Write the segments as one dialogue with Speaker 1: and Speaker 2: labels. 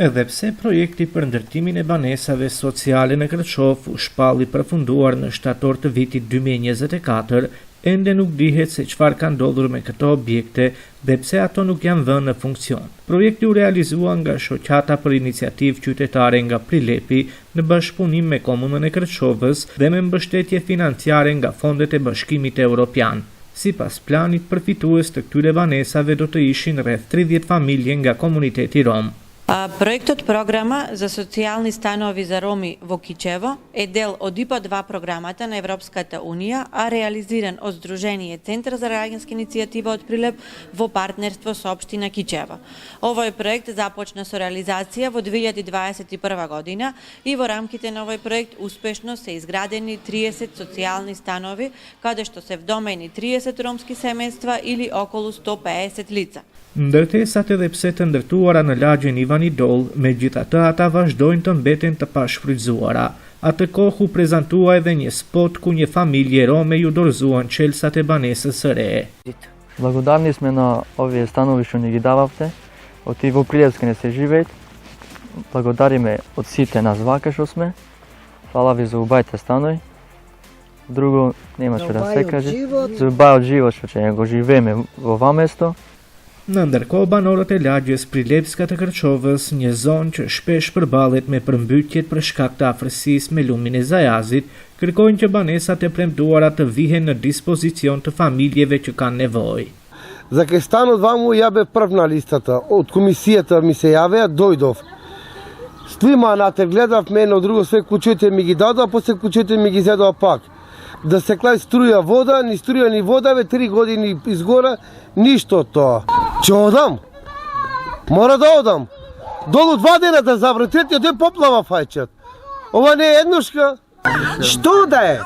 Speaker 1: Edhe pse projekti për ndërtimin e banesave sociale në Kërçov u shpalli përfunduar në shtator të vitit 2024, ende nuk dihet se çfarë ka ndodhur me këto objekte dhe pse ato nuk janë vënë në funksion. Projekti u realizua nga Shoqata për Iniciativë Qytetare nga Prilepi në bashkëpunim me Komunën e Kërçovës dhe me mbështetje financiare nga fondet e Bashkimit Evropian. Sipas planit, përfitues të këtyre banesave do të ishin rreth 30 familje nga komuniteti rom.
Speaker 2: Проектот програма за социјални станови за роми во Кичево е дел од ИПА-2 програмата на Европската Унија, а реализиран од Сдружение Центар за граѓанска иницијатива од Прилеп во партнерство со општина Кичево. Овој проект започна со реализација во 2021 година и во рамките на овој проект успешно се изградени 30 социјални станови, каде што се вдомени 30 ромски семејства или околу 150 лица.
Speaker 1: Ndërtesat edhe pse të ndërtuara në lagjen Ivan Idol, megjithatë ata vazhdojnë të mbeten të pashfrytzuara. Atë kohë u prezantua edhe një spot ku një familje rome ju dorëzuan çelsat e banesës së re.
Speaker 3: Благодарни сме на овие станови што ни ги дававте. Од и во Прилепска не се живеат. Благодариме од сите нас вака што сме. Фала ви за убајте станови. Друго нема што да се каже. За убајот живот што ќе го живееме во ова место.
Speaker 1: Në ndërkohë, banorët e lagjes Prilepska të Kërçovës, një zonë që shpesh përballet me përmbytjet për shkak të afërsisë me lumin e Zajazit, kërkojnë që banesat e premtuara të vihen në dispozicion të familjeve që kanë nevojë.
Speaker 4: За кај станот ваму ја прв на листата. Од комисијата ми се јавеа, дојдов. Ствима нате гледавме, едно друго све куќите ми ги дадоа, после куќите ми ги зедоа пак. Да се клај струја вода, ни струја ни вода, 3 години изгора, ништо тоа. Ќе одам? Мора да одам. Долу 2 дена да забрат, третиот ден поплава фајчат. Ова не е еднушка.
Speaker 5: Што да е?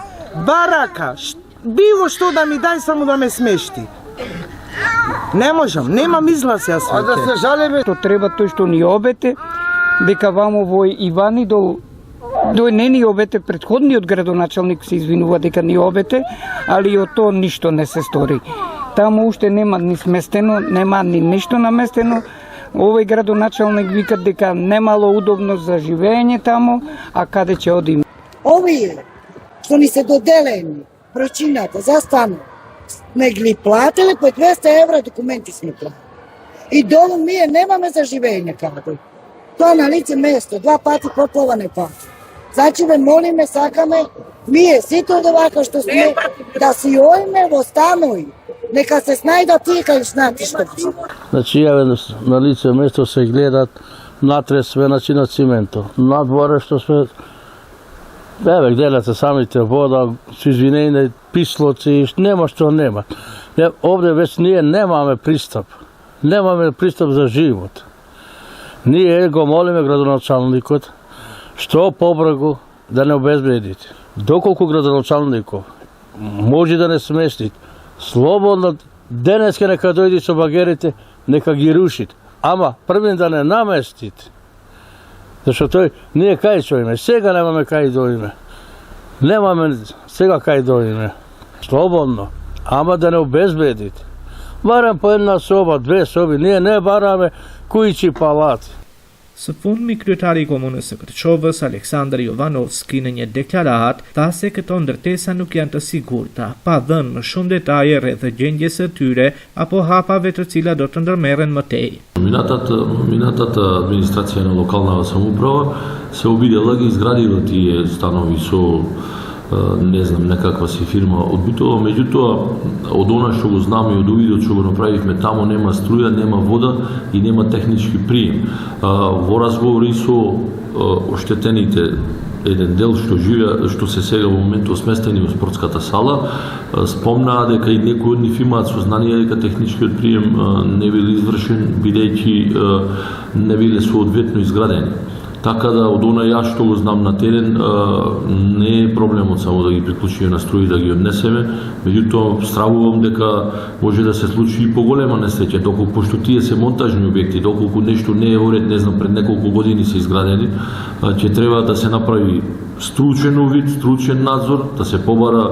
Speaker 5: Барака, било што да ми дај, само да ме смешти. Не можам, немам излаз јас.
Speaker 4: А да се жалеме.
Speaker 6: То треба тој што ни обете, дека вамо во Ивани не ни обете, предходниот градоначалник се извинува дека ни обете, али од тоа ништо не се стори. Таму уште нема ни сместено, нема ни ништо наместено. Овој градоначалник вика дека немало удобно за живење таму, а каде ќе одиме?
Speaker 7: Овие што ни се доделени, причината за станот, сме ги платили по 200 евра документи сме платили. И долу ние немаме за живење каде. Тоа на лице место, 2 пати поплава не пати. Значи ме молиме, сакаме, ние сите од овака што сме, да си оиме во станови. Нека се снајдат тие кај знати што.
Speaker 8: Значи јаве на лице место се гледат натре све на циментот. Надворе што све еве гледате самите вода, со извинење, пислоци, нема што нема. Овде веќе ние немаме пристап. Немаме пристап за живот. Ние го молиме градоначалникот што побрзо да не обезбедите. Доколку градоначалников може да не смести, слободно денеска нека дојде со багерите, нека ги рушит. Ама првен да не наместит. Зашто тој ние кај соиме, сега немаме кај доиме. Немаме сега кај доиме. Слободно, ама да не обезбедите. Барам по една соба, 2 соби, ние не бараме кујчи палати.
Speaker 1: Së fundmi, kryetari i komunës së Kërçovës, Aleksandar Jovanovski, në një deklarat, tha se këto ndërtesa nuk janë të sigurta, pa dhënë më shumë detaje rreth gjendjes së tyre apo hapave të cilat do të ndërmerren më tej.
Speaker 9: Минатата администрација на локална самоуправа се обидела ги изградила тие станови со не знам, некаква си фирма од Битола, меѓутоа од она што го знам и од увидот што го направивме, таму нема струја, нема вода и нема технички прием. Во разговори со оштетените еден дел што се сега во моментот сместени во спортската сала, спомнаа дека и некои од нив имаат сознание дека техничкиот прием не бил извршен, бидејќи не биле соодветно изградени. Така да од она јас што го знам на терен не е проблемот само да ги приклучиме на струја и да ги однесеме, меѓутоа стравувам дека може да се случи и поголема несреќа, доколку пошто тие се монтажни објекти, доколку нешто не е во ред, не знам, пред неколку години се изградени, ќе треба да се направи стручен увид, стручен надзор, да се побара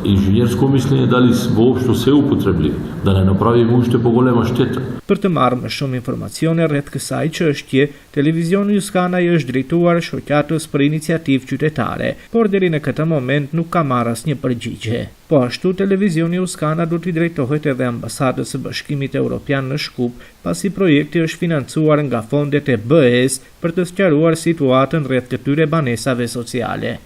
Speaker 9: инженерско мислење дали воопшто се употребливи, да не направиме уште поголема штета.
Speaker 1: Për të marrë më shumë informacione rreth kësaj çështje, televizioni Juskana i është drejtuar shoqatës për iniciativë qytetare, por deri në këtë moment nuk ka marrë asnjë përgjigje. Po ashtu, televizioni Juskana do t'i drejtohet edhe ambasadës së Bashkimit Evropian në Shkup, pasi projekti është financuar nga fondet e BE-s për të sqaruar situatën rreth këtyre banesave sociale.